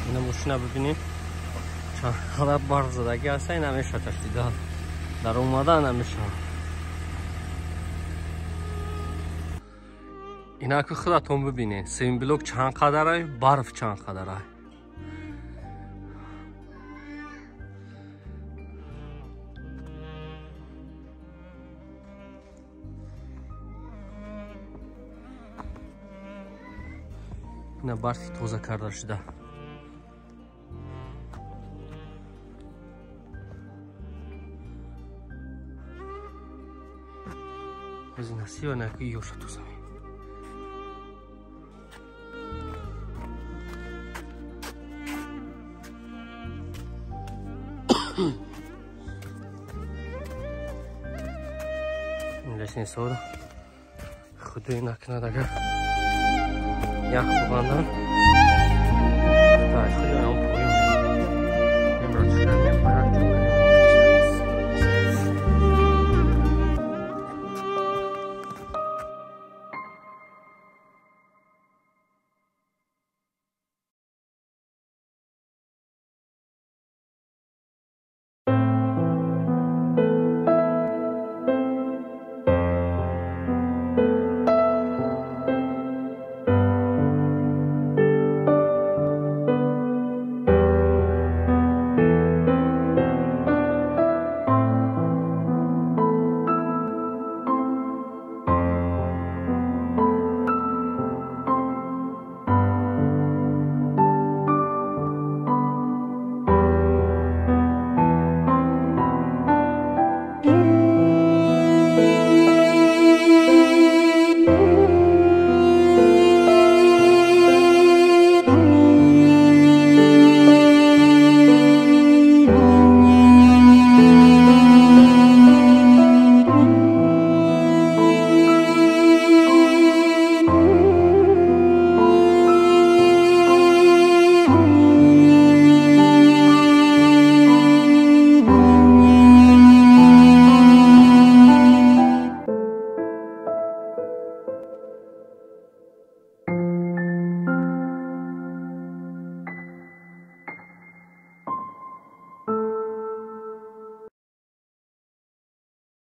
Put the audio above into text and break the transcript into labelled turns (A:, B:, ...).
A: اینا ماشینا ببینید چقدر برق زدگی هست. این همیشه تشدیدات در اومدن همیشه. اینا که خودتون ببینید سیم بلوک چند قدره، برف چند قدره. اینا برفی توزه کرده شده. از این هستی و نکی یوشت تو زمین. این لسنی سودا خودوی نکنه دگر یخ ببندن.